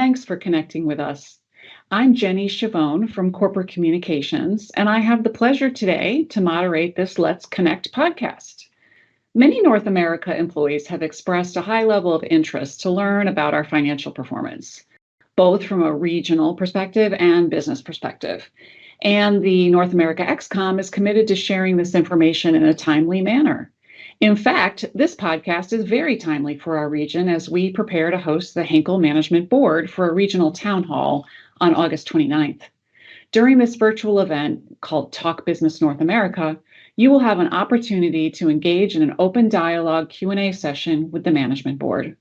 thanks for connecting with us. I'm Jenny Chavone from Corporate Communications, and I have the pleasure today to moderate this Let's Connect podcast. Many North America employees have expressed a high level of interest to learn about our financial performance, both from a regional perspective and business perspective. And the North America ExCom is committed to sharing this information in a timely manner. In fact, this podcast is very timely for our region as we prepare to host the Henkel Management Board for a regional town hall on August 29th. During this virtual event called Talk Business North America, you will have an opportunity to engage in an open dialogue Q&A session with the Management Board.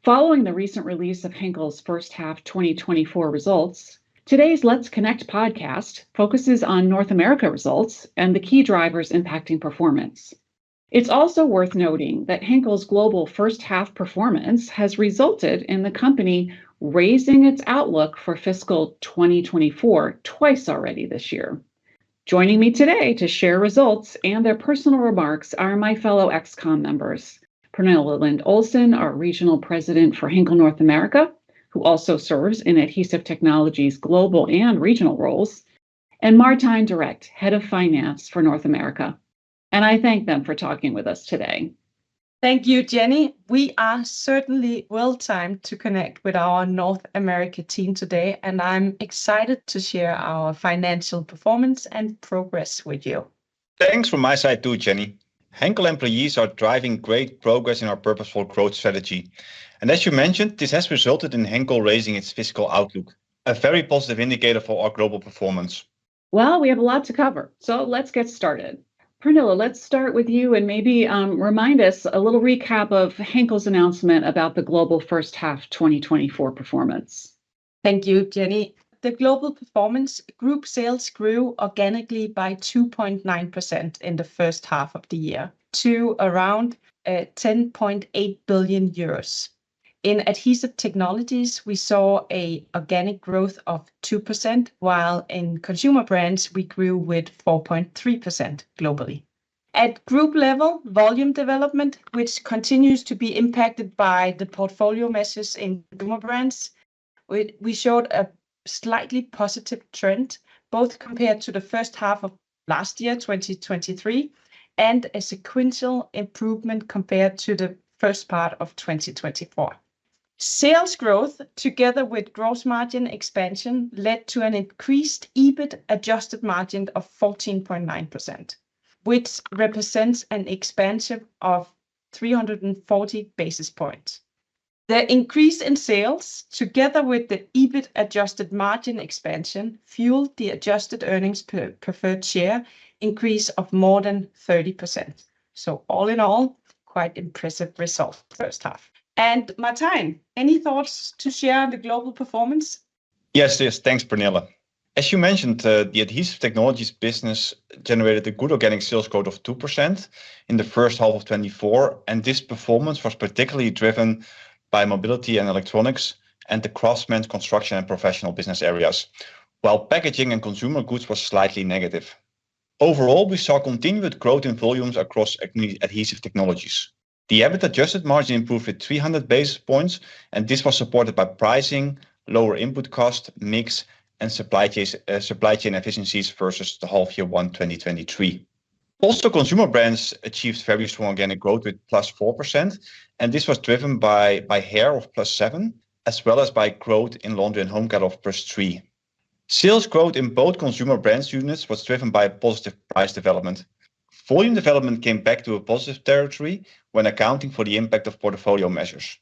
Following the recent release of Henkel's first half 2024 results, today's Let's Connect podcast focuses on North America results and the key drivers impacting performance. It's also worth noting that Henkel's global first half performance has resulted in the company raising its outlook for fiscal 2024 twice already this year. Joining me today to share results and their personal remarks are my fellow ExCom members, Pernille Lind Olsen, our Regional President for Henkel North America, who also serves in Adhesive Technologies global and regional roles, and Martijn de Regt, Head of Finance for North America. And I thank them for talking with us today. Thank you, Jenny. We are certainly well-timed to connect with our North America team today, and I'm excited to share our financial performance and progress with you. Thanks from my side too, Jenny. Henkel employees are driving great progress in our purposeful growth strategy. And as you mentioned, this has resulted in Henkel raising its fiscal outlook, a very positive indicator for our global performance. Well, we have a lot to cover, so let's get started. Pernille, let's start with you and maybe remind us a little recap of Henkel's announcement about the global first half 2024 performance. Thank you, Jenny. The global performance group sales grew organically by 2.9% in the first half of the year to around 10.8 billion euros. In Adhesive Technologies, we saw an organic growth of 2%, while in Consumer Brands, we grew with 4.3% globally. At group level, volume development, which continues to be impacted by the portfolio measures in Consumer Brands, we showed a slightly positive trend, both compared to the first half of last year, 2023, and a sequential improvement compared to the first part of 2024. Sales growth, together with gross margin expansion, led to an increased EBIT adjusted margin of 14.9%, which represents an expansion of 340 basis points. The increase in sales, together with the EBIT adjusted margin expansion, fueled the adjusted earnings per preferred share increase of more than 30%. So all in all, quite impressive result first half. And Martijn, any thoughts to share on the global performance? Yes, thanks, Pernille. As you mentioned, the Adhesive Technologies business generated a good organic sales growth of 2% in the first half of 2024, and this performance was particularly driven by mobility and electronics and the craftsman, construction and professional business areas, while packaging and consumer goods was slightly negative. Overall, we saw continued growth in volumes across Adhesive Technologies. The EBIT adjusted margin improved with 300 basis points, and this was supported by pricing, lower input cost, mix, and supply chain efficiencies versus the half year 1 2023. Also, Consumer Brands achieved very strong organic growth with plus 4%, and this was driven by hair of plus 7%, as well as by growth in laundry and home care of plus 3%. Sales growth in both Consumer Brands units was driven by positive price development. Volume development came back to a positive territory when accounting for the impact of portfolio measures.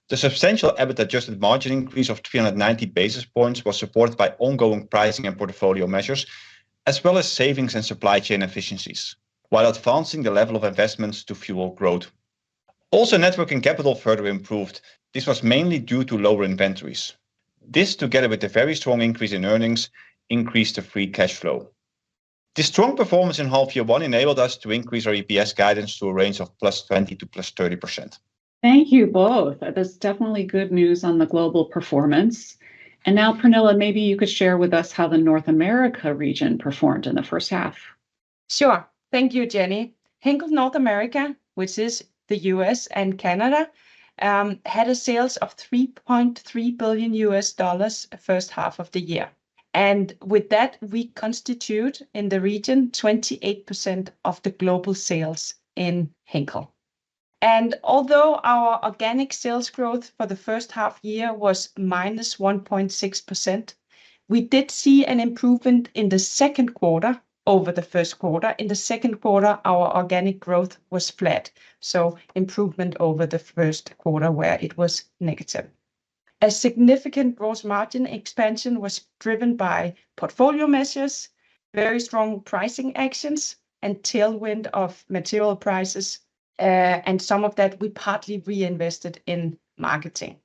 The substantial EBIT adjusted margin increase of 390 basis points was supported by ongoing pricing and portfolio measures, as well as savings and supply chain efficiencies, while advancing the level of investments to fuel growth. Also, net working capital further improved. This was mainly due to lower inventories. This, together with the very strong increase in earnings, increased the free cash flow. This strong performance in half year 1 enabled us to increase our EPS guidance to a range of plus 20 to plus 30%. Thank you both. That's definitely good news on the global performance. And now, Pernille, maybe you could share with us how the North America region performed in the first half. Sure. Thank you, Jenny. Henkel North America, which is the US and Canada, had a sales of $3.3 billion first half of the year. And with that, we constitute in the region 28% of the global sales in Henkel. And although our organic sales growth for the first half year was minus 1.6%, we did see an improvement in the second quarter over the first quarter. In the second quarter, our organic growth was flat, so improvement over the first quarter where it was negative. A significant gross margin expansion was driven by portfolio measures, very strong pricing actions, and tailwind of material prices, and some of that we partly reinvested in marketing.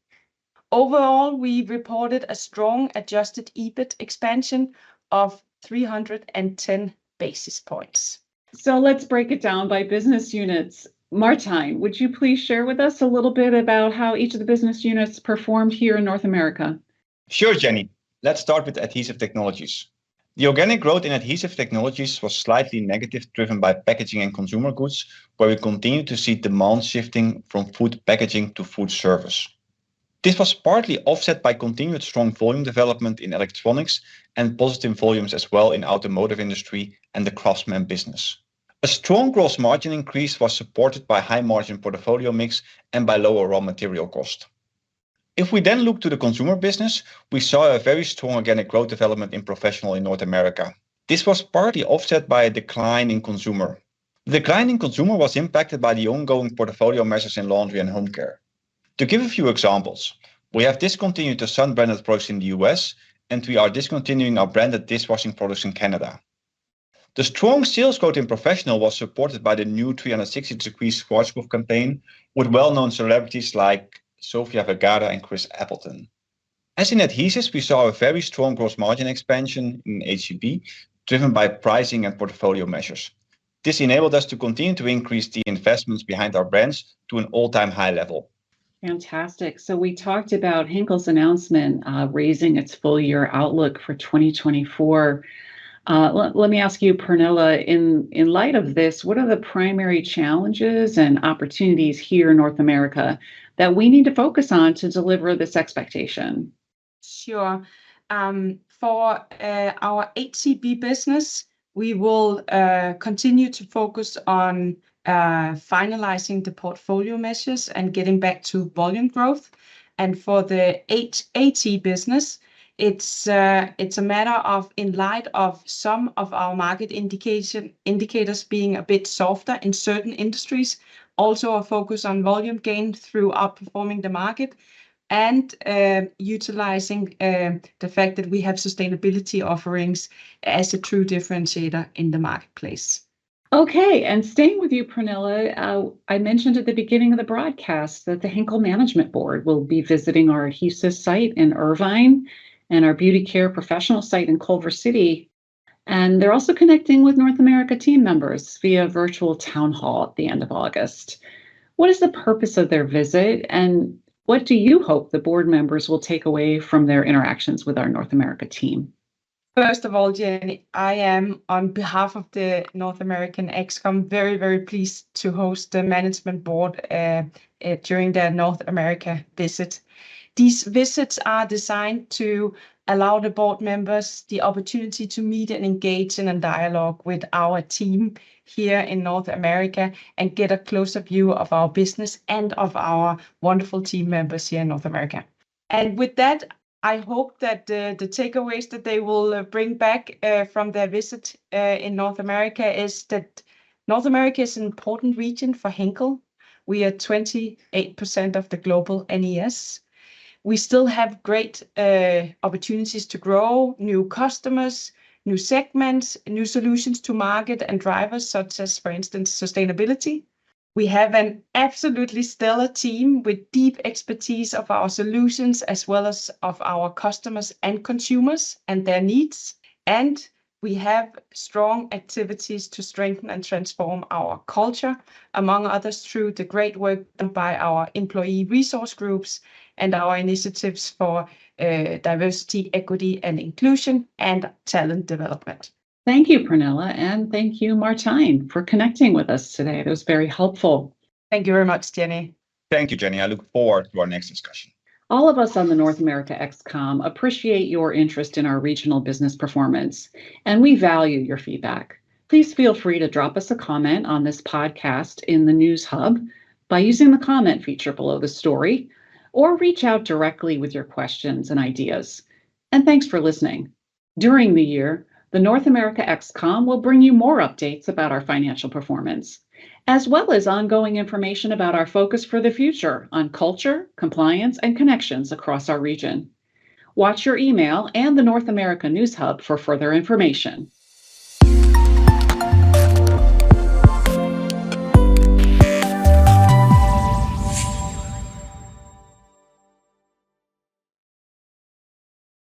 Overall, we reported a strong adjusted EBIT expansion of 310 basis points. So let's break it down by business units. Martijn, would you please share with us a little bit about how each of the business units performed here in North America? Sure, Jenny. Let's start with Adhesive Technologies. The organic growth in Adhesive Technologies was slightly negative, driven by packaging and consumer goods, where we continue to see demand shifting from food packaging to food service. This was partly offset by continued strong volume development in electronics and positive volumes as well in automotive industry and the craftsman business. A strong gross margin increase was supported by high margin portfolio mix and by lower raw material cost. If we then look to the consumer business, we saw a very strong organic growth development in professional in North America. This was partly offset by a decline in consumer. The decline in consumer was impacted by the ongoing portfolio measures in laundry and home care. To give a few examples, we have discontinued the Sun branded products in the US, and we are discontinuing our branded dishwashing products in Canada. The strong sales growth in professional was supported by the new 360-degree Schwarzkopf campaign with well-known celebrities like Sofia Vergara and Chris Appleton. As in adhesives, we saw a very strong gross margin expansion in HCB, driven by pricing and portfolio measures. This enabled us to continue to increase the investments behind our brands to an all-time high level. Fantastic. So we talked about Henkel's announcement raising its full year outlook for 2024. Let me ask you, Pernille, in light of this, what are the primary challenges and opportunities here in North America that we need to focus on to deliver this expectation? Sure. For our HCB business, we will continue to focus on finalizing the portfolio measures and getting back to volume growth. And for the HAT business, it's a matter of, in light of some of our market indicators being a bit softer in certain industries, also a focus on volume gain through outperforming the market and utilizing the fact that we have sustainability offerings as a true differentiator in the marketplace. Okay, and staying with you, Pernille, I mentioned at the beginning of the broadcast that the Henkel Management Board will be visiting our adhesive site in Irvine and our beauty care professional site in Culver City. And they're also connecting with North America team members via virtual town hall at the end of August. What is the purpose of their visit, and what do you hope the board members will take away from their interactions with our North America team? First of all, Jenny, I am, on behalf of the North American ExCom, very, very pleased to host the management board during their North America visit. These visits are designed to allow the board members the opportunity to meet and engage in a dialogue with our team here in North America and get a closer view of our business and of our wonderful team members here in North America. And with that, I hope that the takeaways that they will bring back from their visit in North America is that North America is an important region for Henkel. We are 28% of the global NES. We still have great opportunities to grow, new customers, new segments, new solutions to market and drivers such as, for instance, sustainability. We have an absolutely stellar team with deep expertise of our solutions as well as of our customers and consumers and their needs. And we have strong activities to strengthen and transform our culture, among others through the great work done by our employee resource groups and our initiatives for diversity, equity and inclusion and talent development. Thank you, Pernille, and thank you, Martijn, for connecting with us today. That was very helpful. Thank you very much, Jenny. Thank you, Jenny. I look forward to our next discussion. All of us on the North America XCOM appreciate your interest in our regional business performance, and we value your feedback. Please feel free to drop us a comment on this podcast in the News Hub by using the comment feature below the story, or reach out directly with your questions and ideas. And thanks for listening. During the year, the North America XCOM will bring you more updates about our financial performance, as well as ongoing information about our focus for the future on culture, compliance, and connections across our region. Watch your email and the North America News Hub for further information.